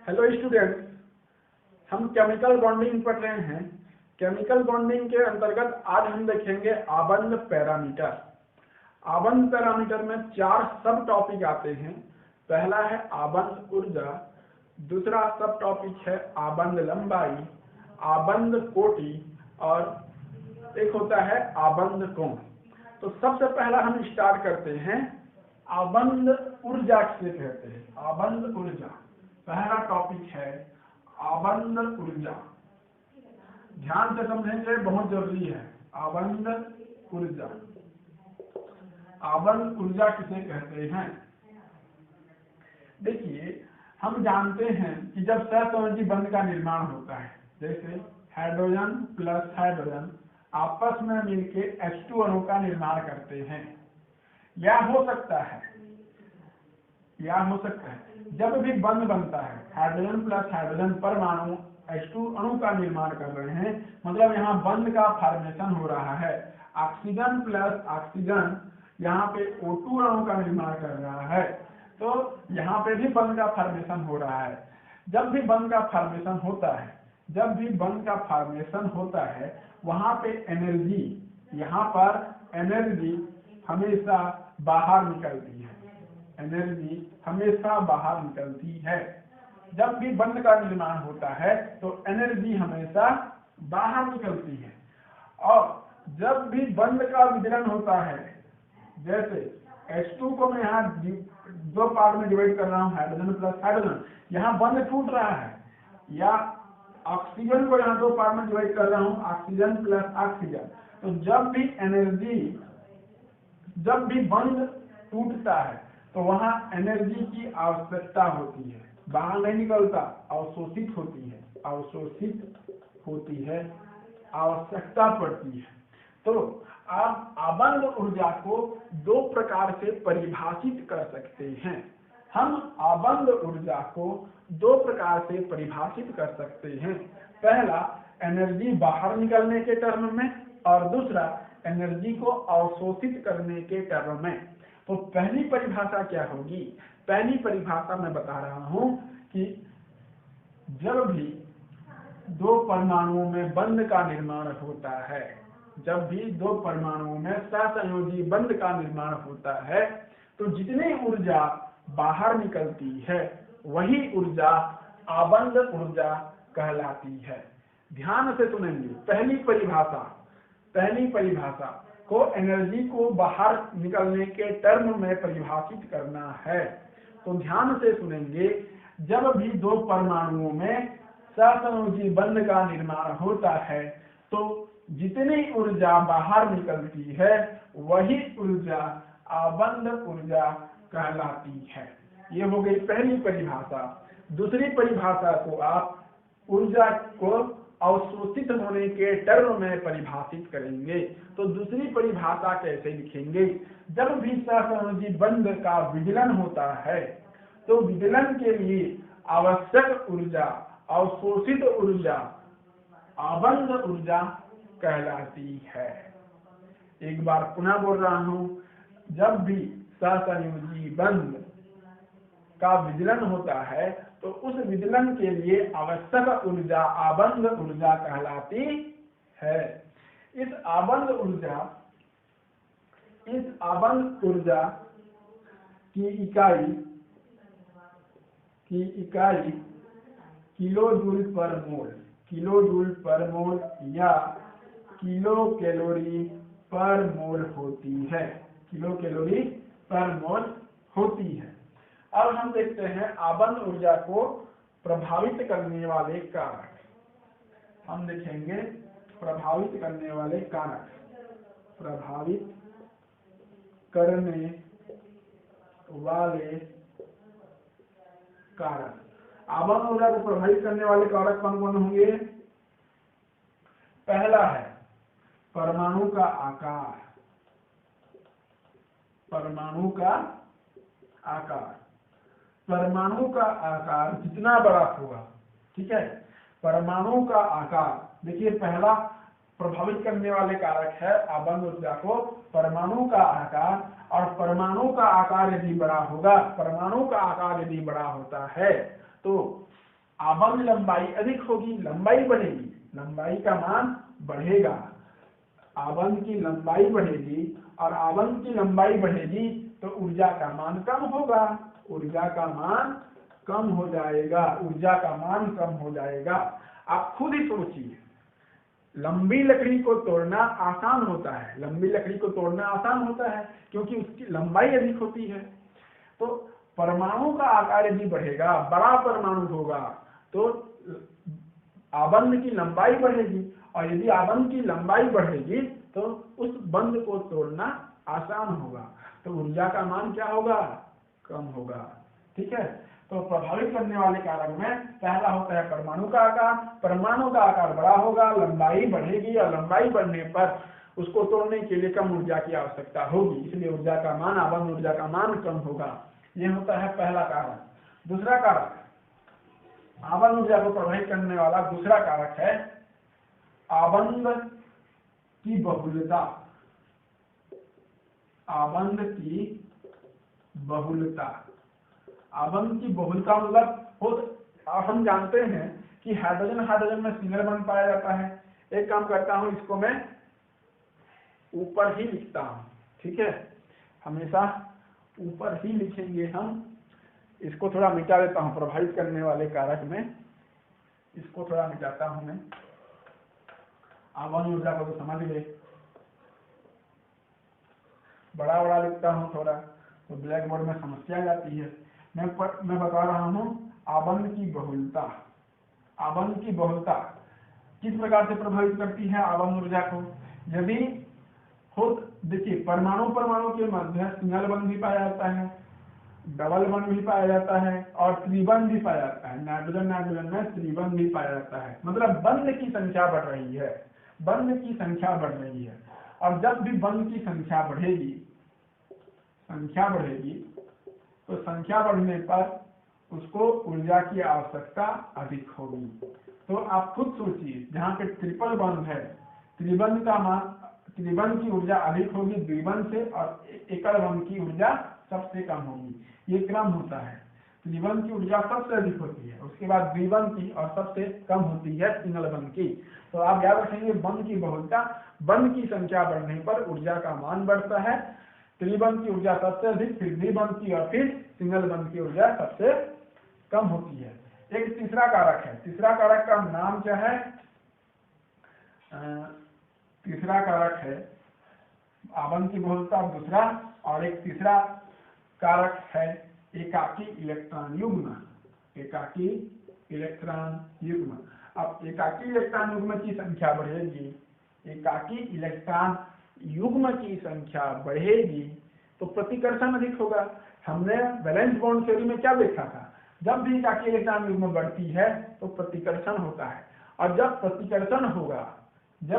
Hello students, हम chemical bonding पढ़ रहे हैं। केमिकल बॉन्डिंग के अंतर्गत आज हम देखेंगे आबंध पैरामीटर। आबंध पैरामीटर में 4 सब टॉपिक आते हैं। पहला है आबंध ऊर्जा, दूसरा सब टॉपिक है आबंध लंबाई, आबंध कोटि और एक होता है आबंध कोण। तो सबसे पहला हम स्टार्ट करते हैं आबंध ऊर्जा किसे कहते हैं। आबंध ऊर्जा पहला टॉपिक है आबंध ऊर्जा। ध्यान से समझेंगे, बहुत जरूरी है। आबंध ऊर्जा, आबंध ऊर्जा किसे कहते हैं। देखिए, हम जानते हैं कि जब सहसंयोजी बंध का निर्माण होता है, जैसे हाइड्रोजन प्लस हाइड्रोजन आपस में मिलकर H2 अणु का निर्माण करते हैं, या हो सकता है जब भी बंध बनता है हाइड्रोजन प्लस हाइड्रोजन परमाणु H2 अणु का निर्माण कर रहे हैं, मतलब यहाँ बंध का फॉर्मेशन हो रहा है। ऑक्सीजन प्लस ऑक्सीजन यहाँ पे O2 अणु का निर्माण कर रहा है, तो यहाँ पे भी बंध का फॉर्मेशन हो रहा है। जब भी बंध का फॉर्मेशन होता है, वहाँ पे एनर्जी, यहाँ पर एनर्जी हमेशा बाहर निकलती है। जब भी बंध का निर्माण होता है तो एनर्जी हमेशा बाहर निकलती है। और जब भी बंध का विदलन होता है, जैसे H2 को मैं यहाँ 2 पार्ट में डिवाइड कर रहा हूँ, हाइड्रोजन प्लस हाइड्रोजन, यहाँ बंध टूट रहा है, या ऑक्सीजन को यहाँ 2 पार्ट में डिवाइड कर रहा हूँ, ऑक्सीजन प्लस ऑक्सीजन। तो जब भी बंध टूटता है तो वहाँ एनर्जी की आवश्यकता होती है, बाहर नहीं निकलता, अवशोषित होती है, आवश्यकता पड़ती है। तो आप आबंध ऊर्जा को 2 प्रकार से परिभाषित कर सकते हैं। हम आबंध ऊर्जा को 2 प्रकार से परिभाषित कर सकते हैं। पहला एनर्जी बाहर निकलने के टर्म में, और दूसरा एनर्जी को अवशोषित करने के टर्म में। तो पहली परिभाषा क्या होगी? पहली परिभाषा मैं बता रहा हूं कि जब भी 2 परमाणुओं में बंध का निर्माण होता है, जब भी 2 परमाणुओं में सहसंयोजी बंध का निर्माण होता है, तो जितनी ऊर्जा बाहर निकलती है वही ऊर्जा आबंध ऊर्जा कहलाती है। ध्यान से सुनेंगे। पहली परिभाषा को एनर्जी को बाहर निकलने के टर्म में परिभाषित करना है। तो ध्यान से सुनेंगे। जब भी 2 परमाणुओं में सहसंयोजी बंध का निर्माण होता है, तो जितनी ऊर्जा बाहर निकलती है वही ऊर्जा आबंध ऊर्जा कहलाती है। ये हो गई पहली परिभाषा। दूसरी परिभाषा को आप ऊर्जा को अवशोषित होने के टर्म में परिभाषित करेंगे। तो दूसरी परिभाषा कैसे लिखेंगे? जब भी सहसंयोजी बंध का विदलन होता है, तो विदलन के लिए आवश्यक ऊर्जा, अवशोषित ऊर्जा आबंध ऊर्जा कहलाती है। एक बार पुनः बोल रहा हूं, जब भी सहसंयोजी बंध का विदलन होता है तो उस विदलन के लिए आवश्यक ऊर्जा आबंध ऊर्जा कहलाती है। इस आबंध ऊर्जा की इकाई किलोजूल पर मोल या किलो कैलोरी पर मोल होती है। अब हम देखते हैं आबंध ऊर्जा को प्रभावित करने वाले कारक। हम देखेंगे प्रभावित करने वाले कारक। आबंध ऊर्जा को प्रभावित करने वाले कारक कौन कौन होंगे? पहला है परमाणु का आकार। परमाणु का आकार जितना बड़ा होगा, ठीक है, परमाणु का आकार। देखिए, पहला प्रभावित करने वाले कारक है आबंध ऊर्जा को परमाणु का आकार, और परमाणु का आकार यदि बड़ा होता है तो आबंध लंबाई अधिक होगी, लंबाई बढ़ेगी, लंबाई का मान बढ़ेगा, आबंध की लंबाई बढ़ेगी और आबंध की लंबाई बढ़ेगी तो ऊर्जा का मान कम होगा, ऊर्जा का मान कम हो जाएगा, ऊर्जा का मान कम हो जाएगा। आप खुद ही सोचिए, लंबी लकड़ी को तोड़ना आसान होता है, लंबी लकड़ी को तोड़ना आसान होता है क्योंकि उसकी लंबाई अधिक होती है। तो परमाणु का आकार यदि बढ़ेगा, बड़ा परमाणु होगा तो आबंध की लंबाई बढ़ेगी और यदि आबंध की लंबाई बढ़ेगी तो उस बंध को तोड़ना आसान होगा, तो ऊर्जा का मान क्या होगा, कम होगा। ठीक है, तो प्रभावित करने वाले कारक में पहला होता है परमाणु का आकार, परमाणु का आकार बड़ा होगा, लंबाई बढ़ेगी और लंबाई बढ़ने पर उसको तोड़ने के लिए कम ऊर्जा की आवश्यकता होगी, इसलिए ऊर्जा का मान, आबंध ऊर्जा का मान कम होगा। यह होता है पहला कारक। दूसरा कारक, आबंध ऊर्जा को प्रभावित करने वाला दूसरा कारक है आबंध की बहुलता। आबंध की बहुलता, आबंध की बहुलता मतलब हम जानते हैं कि हाइड्रोजन हाइड्रोजन में सिंगल बॉन्ड पाया जाता है। एक काम करता हूं, इसको मैं ऊपर ही लिखता हूं, ठीक है, हमेशा ऊपर ही लिखेंगे हम। इसको थोड़ा मिटा देता हूं, प्रभावित करने वाले कारक में इसको थोड़ा मिटाता हूं मैं, आबंध ऊर्जा को तो समझ गए। बड़ा बड़ा लिखता हूं थोड़ा तो ब्लैक बोर्ड में समस्या जाती है। मैं बता रहा हूं आबंध की बहुलता। आबंध की बहुलता किस प्रकार से प्रभावित करती है आबंध ऊर्जा को? यदि खुद देखिए, परमाणु परमाणु के मध्य सिंगल बंध भी पाया जाता है, डबल बंध भी पाया जाता है और त्रिबंध भी पाया जाता है। नाइट्रोजन नाइट्रोजन में त्रिबंध भी पाया जाता है, मतलब बंध की संख्या बढ़ रही है, बंध की संख्या बढ़ रही है। और जब भी बंध की संख्या बढ़ेगी तो संख्या बढ़ने पर उसको ऊर्जा की आवश्यकता अधिक होगी। तो आप खुद सोचिए, जहाँ पे ट्रिपल बंध है, त्रिबंध की ऊर्जा अधिक होगी द्विबंध से और एकल बंध की ऊर्जा सबसे कम होगी। ये क्रम होता है, त्रिबंध की ऊर्जा सबसे अधिक होती है, उसके बाद द्विबंध की और सबसे कम होती है सिंगल बंध की। तो आप याद रखेंगे, बंध की बहुलता, बंध की संख्या बढ़ने पर ऊर्जा का मान बढ़ता है, त्रिबंध की ऊर्जा सबसे अधिक, फिर द्विबंध की और फिर सिंगल बंध की ऊर्जा सबसे कम होती है। एक तीसरा कारक है, तीसरा कारक का नाम क्या है? तीसरा कारक है आबंध की बहुलता दूसरा, और एक तीसरा कारक है एकाकी इलेक्ट्रॉन युग्म। एकाकी इलेक्ट्रॉन युग्म। अब एकाकी इलेक्ट्रॉन युग्म की संख्या बढ़ेगी, एकाकी इलेक्ट्रॉन युग्म की संख्या बढ़ेगी तो प्रतिकर्षण अधिक होगा। हमने वैलेंस बॉन्ड थ्योरी में क्या देखा था? जब भी एकाकी इलेक्ट्रॉन युग्म बढ़ती है तो प्रतिकर्षण होता है, और जब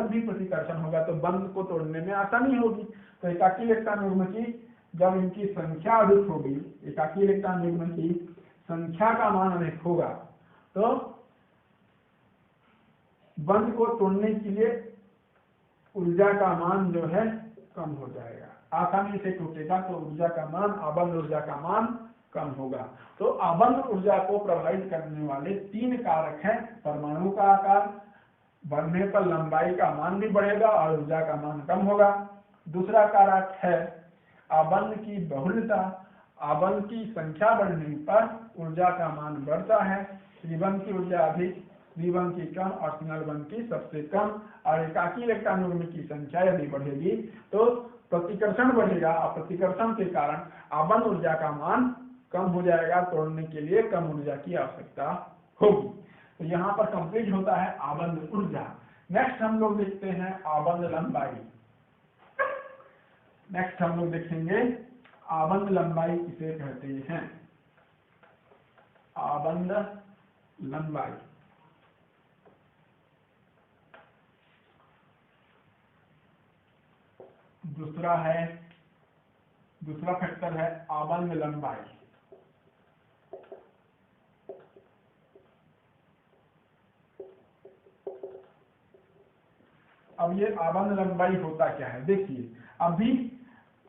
भी प्रतिकर्षण होगा तो बंध को तोड़ने में आसानी होगी। तो एकाकी इलेक्ट्रॉन युग्म की जब इनकी संख्या अधिक होगी, एकाकी इलेक्ट्रॉन युग्म की संख्या का मान अधिक होगा तो बंध को तोड़ने के लिए ऊर्जा का मान जो है कम हो जाएगा, आसानी से टूटेगा तो ऊर्जा का मान, आबंध ऊर्जा का मान कम होगा। तो आबंध ऊर्जा को प्रभावित करने वाले तीन कारक हैं। परमाणु का आकार बढ़ने पर लंबाई का मान भी बढ़ेगा और ऊर्जा का मान कम होगा। दूसरा कारक है आबंध की बहुलता, आबंध की संख्या बढ़ने पर ऊर्जा का मान बढ़ता है, त्रिबंध की ऊर्जा अधिक, द्विबंध की कम और सिंगल बंध की सबसे कम। और एकाकी इलेक्ट्रॉन युग्म की संख्या यदि बढ़ेगी तो प्रतिकर्षण बढ़ेगा और प्रतिकर्षण के कारण आबंध ऊर्जा का मान कम हो जाएगा, तोड़ने के लिए कम ऊर्जा की आवश्यकता होगी। तो यहाँ पर कंप्लीट होता है आबंध ऊर्जा। नेक्स्ट हम लोग देखते हैं आबंध लंबाई। नेक्स्ट हम लोग देखेंगे आबंध लंबाई किसे कहते हैं। आबंध लंबाई, दूसरा फैक्टर है आबंध लंबाई। अब ये आबंध लंबाई होता क्या है देखिए, अभी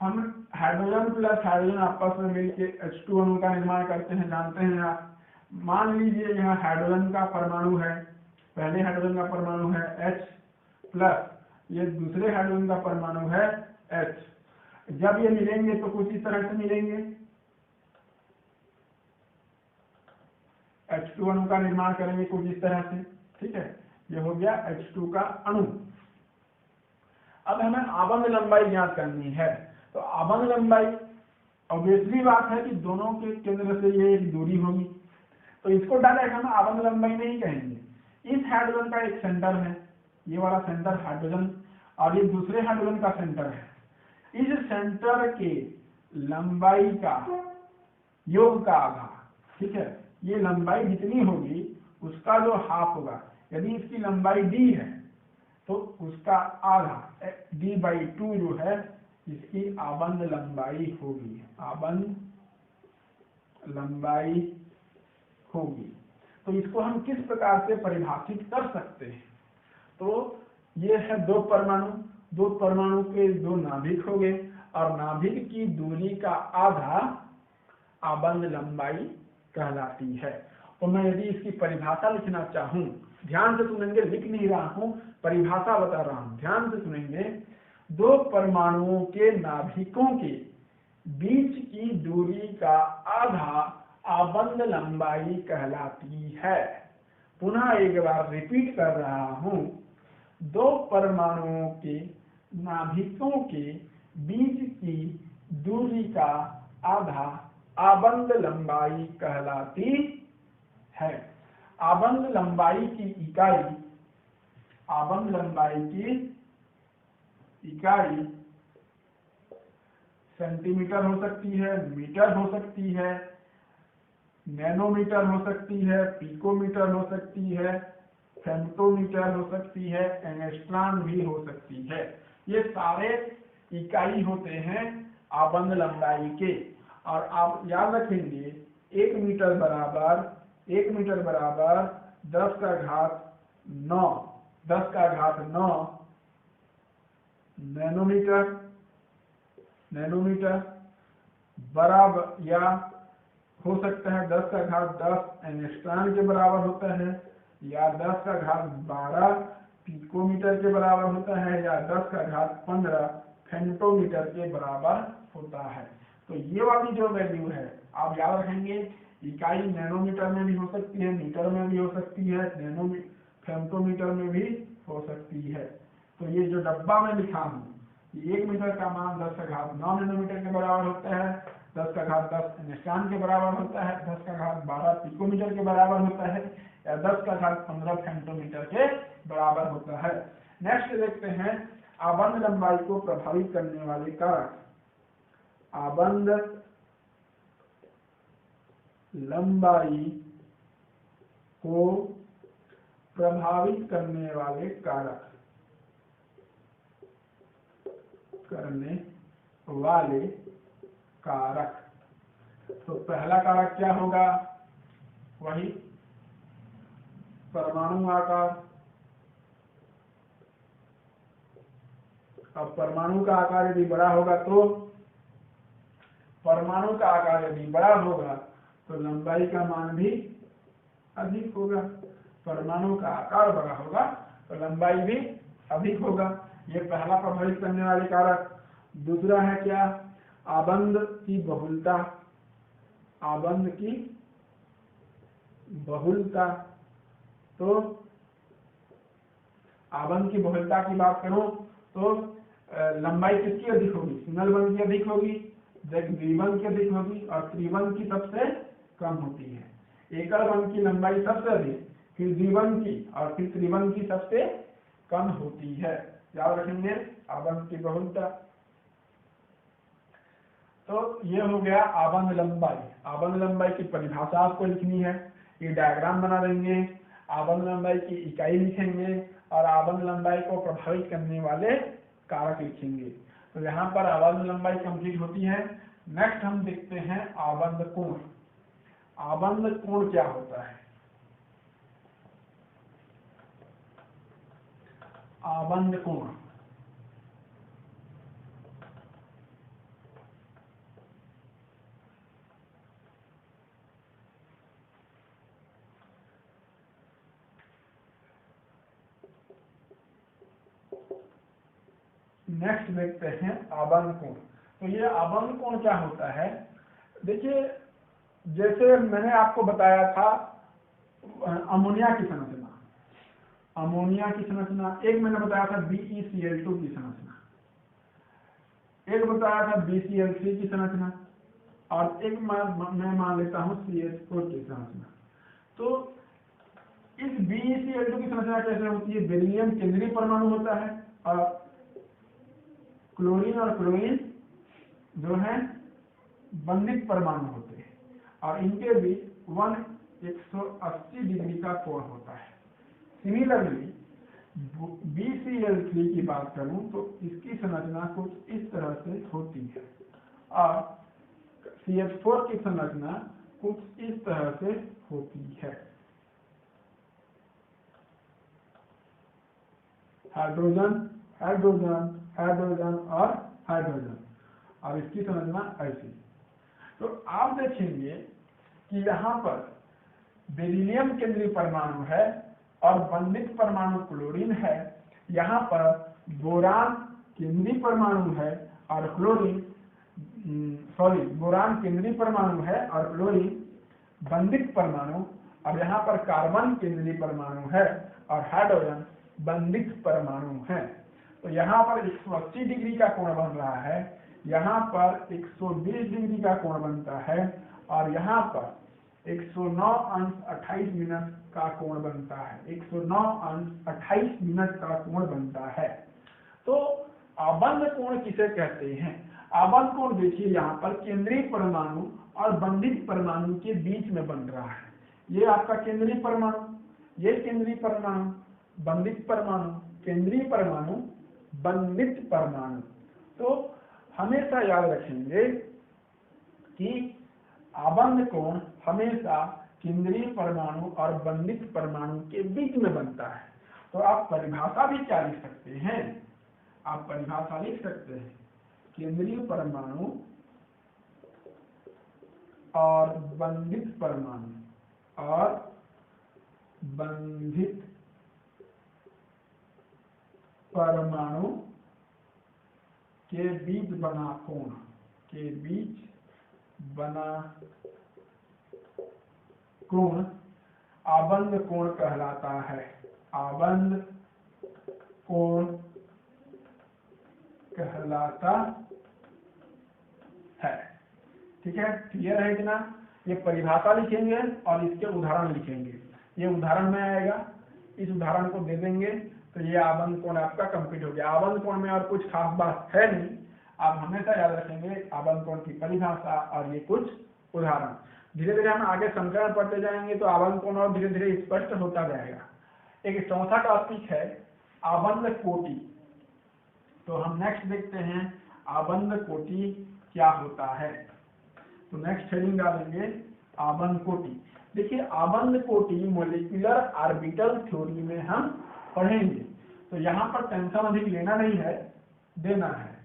हम हाइड्रोजन प्लस हाइड्रोजन आपस में मिलकर H2 अणु का निर्माण करते हैं, जानते हैं आप। मान लीजिए यहाँ हाइड्रोजन का परमाणु है, पहले हाइड्रोजन का परमाणु है H प्लस ये दूसरे हाइड्रोजन का परमाणु है H। जब ये मिलेंगे तो कुछ इस तरह से मिलेंगे, H2 अणु का निर्माण करेंगे कुछ इस तरह से, ठीक है। ये हो गया H2 का अणु। अब हमें आबंध लंबाई ज्ञात करनी है, तो आबंध लंबाई ऑब्वियसली बात है कि दोनों के केंद्र से ये एक दूरी होगी, तो इसको डायरेक्ट हम आबंध लंबाई नहीं कहेंगे। इस हाइड्रोजन का एक सेंटर है, ये वाला सेंटर हाइड्रोजन, और ये दूसरे हाइड्रोजन का सेंटर है। इस सेंटर के लंबाई का योग का आधा, ठीक है, ये लंबाई जितनी होगी उसका जो हाफ होगा, यदि इसकी लंबाई d है तो उसका आधा d/2 जो है इसकी आबंध लंबाई होगी, आबंध लंबाई होगी। तो इसको हम किस प्रकार से परिभाषित कर सकते हैं, तो ये है दो परमाणु के दो नाभिक हो गए, और नाभिक की दूरी का आधा आबंध लंबाई कहलाती है। तो मैं यदि इसकी परिभाषा लिखना चाहूं, ध्यान से सुनेंगे, लिख नहीं रहा हूं, परिभाषा बता रहा हूं, ध्यान से सुनेंगे। दो परमाणुओं के नाभिकों के बीच की दूरी का आधा आबंध लंबाई कहलाती है। पुनः एक बार रिपीट कर रहा हूं, दो परमाणुओं के नाभिकों के बीच की दूरी का आधा आबंध लंबाई कहलाती है। आबंध लंबाई की इकाई, आबंध लंबाई की इकाई सेंटीमीटर हो सकती है, मीटर हो सकती है, नैनोमीटर हो सकती है, पिकोमीटर हो सकती है, फेम्टोमीटर हो सकती है, एंगस्ट्रॉम भी हो सकती है। ये सारे इकाई होते हैं आबंध लंबाई के। और आप याद रखेंगे 1 मीटर बराबर 10 का घात 9 नैनोमीटर बराबर, या हो सकता है 10 का घात 10 एंगस्ट्रॉम के बराबर होता है, या 10 का घात 12 पिकोमीटर के बराबर होता है, या 10 का घात 15 फेम्टोमीटर के बराबर होता है। तो ये वाली जो वैल्यू है आप याद रखेंगे, इकाई नैनोमीटर में भी हो सकती है, मीटर में भी हो सकती है, फेम्टोमीटर में भी हो सकती है। तो ये जो डब्बा में लिखा हूँ, 1 मीटर का मान 10 का घात 9 नैनोमीटर के बराबर होता है, 10 का घात 10 एंगस्ट्रॉम के बराबर होता है, 10 का घात 12 पिकोमीटर के बराबर होता है, या 10 का घात 15 फेम्टोमीटर के बराबर होता है। नेक्स्ट देखते हैं आबंध लंबाई को प्रभावित करने वाले कारक। आबंध लंबाई को प्रभावित करने वाले कारक, तो पहला कारक क्या होगा, वही परमाणु आकार। अब परमाणु का आकार यदि बड़ा होगा तो लंबाई का मान भी अधिक होगा। परमाणु का आकार बड़ा होगा तो लंबाई भी अधिक होगा। ये पहला प्रभावित करने वाले कारक। दूसरा है क्या, आबंध की बहुलता। आबंध की बहुलता, तो आबंध की बहुलता की बात करूं तो लंबाई किसकी अधिक होगी, सिंगल बंध की अधिक होगी, द्विबंध की अधिक होगी, और त्रिबंध की सबसे कम होती है। एकल बंध की लंबाई सबसे अधिक, फिर द्विबंध की, और फिर त्रिबंध की सबसे कम होती है। याद रखेंगे आबंध की बहुलता। तो ये हो गया आबंध लंबाई। आबंध लंबाई की परिभाषा आपको लिखनी है, ये डायग्राम बना देंगे, आबंध लंबाई की इकाई लिखेंगे और आबंध लंबाई को प्रभावित करने वाले कारक लिखेंगे। तो यहाँ पर आबंध लंबाई कंप्लीट होती है। नेक्स्ट हम देखते हैं आबंध कोण। आबंध कोण क्या होता है? आबंध कोण, नेक्स्ट देखते हैं आबंध कोण। तो ये आबंध कोण क्या होता है? देखिए, जैसे मैंने आपको बताया था अमोनिया की संरचना, अमोनिया की संरचना, एक मैंने बताया था BeCl2 की संरचना, एक बताया था BCl3 की संरचना, और एक मैं मान लेता हूं CH4 की संरचना। तो इस BeCl2 की संरचना कैसे होती है? बेरिलियम केंद्रीय परमाणु होता है और क्लोरीन और क्लोरीन जो है बंधित परमाणु होते हैं, और इनके बीच 180 डिग्री का कोण होता है। सिमिलरली BCl3 की बात करूं तो इसकी संरचना कुछ इस तरह से होती है, और CH4 की संरचना कुछ इस तरह से होती है। हाइड्रोजन, हाइड्रोजन, हाइड्रोजन और हाइड्रोजन, और इसकी संरचना ऐसी। तो आप देखेंगे कि यहाँ पर बेरिलियम केंद्रीय परमाणु है और बंधित परमाणु क्लोरीन है, यहाँ पर बोरान केंद्रीय परमाणु है और क्लोरीन बोरान केंद्रीय परमाणु है और क्लोरीन बंधित परमाणु, और यहाँ पर कार्बन केंद्रीय परमाणु है और हाइड्रोजन बंधित परमाणु है। तो यहाँ पर 180 डिग्री का कोण बन रहा है, यहाँ पर 120 डिग्री का कोण बनता है, और यहाँ पर 109 अंश 28 मिनट का कोण बनता है, 109 अंश 28 मिनट का कोण बनता है। तो आबंध कोण किसे कहते हैं? आबंध कोण देखिए, यहाँ पर केंद्रीय परमाणु और बंधित परमाणु के बीच में बन रहा है। ये आपका केंद्रीय परमाणु, ये केंद्रीय परमाणु, बंधित परमाणु, केंद्रीय परमाणु, बंधित परमाणु। तो हमेशा याद रखेंगे कि आबंध कोण हमेशा केंद्रीय परमाणु और बंधित परमाणु के बीच में बनता है। तो आप परिभाषा भी क्या लिख सकते हैं? आप परिभाषा लिख सकते हैं, केंद्रीय परमाणु और बंधित परमाणु और बंधित परमाणु के बीच बना कोण, के बीच बना कोण आबंध कोण कहलाता है। आबंध कोण कहलाता है। ठीक है, क्लियर है कि ना? ये परिभाषा लिखेंगे और इसके उदाहरण लिखेंगे। ये उदाहरण में आएगा, इस उदाहरण को दे देंगे तो ये आबंध कोण आपका कंप्लीट हो गया। आबंध कोण में और कुछ खास बात है नहीं, आप हमेशा याद रखेंगे आबंध कोण की परिभाषा और ये कुछ उदाहरण। धीरे धीरे हम आगे समीकरण पढ़ते जाएंगे तो आबंध कोण और धीरे धीरे स्पष्ट होता जाएगा। एक चौथा टॉपिक है आबंध कोटि। तो हम नेक्स्ट देखते हैं आबंध कोटि क्या होता है। तो नेक्स्ट हेडिंग डालेंगे आबंध कोटि। देखिए, आबंध कोटि मॉलिक्यूलर ऑर्बिटल थ्योरी में हम पढ़ेंगे, तो यहाँ पर टेंशन अधिक लेना नहीं है, देना है।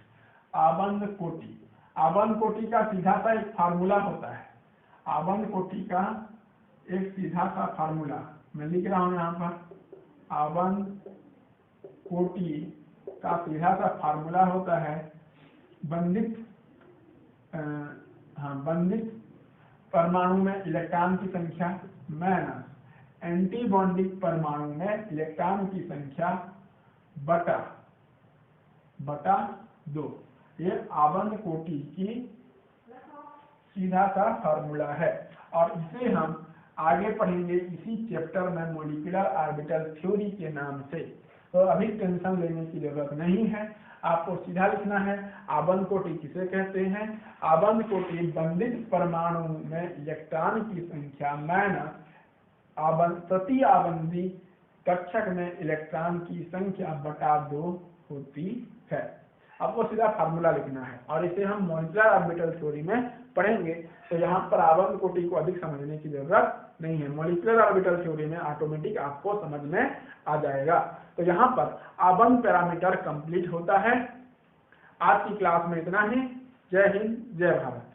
आबंध कोटि, आबंध कोटि का सीधा सा एक फार्मूला होता है। आबंध कोटि का एक सीधा सा फार्मूला मैं लिख रहा हूं यहाँ पर। आबंध कोटि का सीधा सा फार्मूला होता है बंधित बंधित परमाणु में इलेक्ट्रॉन की संख्या माइनस एंटी बॉन्डिंग परमाणु में इलेक्ट्रॉन की संख्या बटा 2। ये आबंध कोटि की सीधा सा फार्मूला है, और इसे हम आगे पढ़ेंगे इसी चैप्टर में मॉलिक्यूलर ऑर्बिटल थ्योरी के नाम से। तो अभी टेंशन लेने की जरूरत नहीं है, आपको सीधा लिखना है आबंध कोटि किसे कहते हैं। आबंध कोटि बंधित परमाणु में इलेक्ट्रॉन की संख्या माइनस प्रति आबंधी कक्षक में इलेक्ट्रॉन की संख्या बटा 2 होती है। आपको सीधा फार्मूला लिखना है, और इसे हम मॉलिक्यूलर ऑर्बिटल थ्योरी में पढ़ेंगे। तो यहाँ पर आबंध कोटि को अधिक समझने की जरूरत नहीं है, मॉलिक्यूलर ऑर्बिटल थ्योरी में ऑटोमेटिक आपको समझ में आ जाएगा। तो यहाँ पर आबंध पैरामीटर कंप्लीट होता है। आज की क्लास में इतना ही। जय हिंद, जय भारत।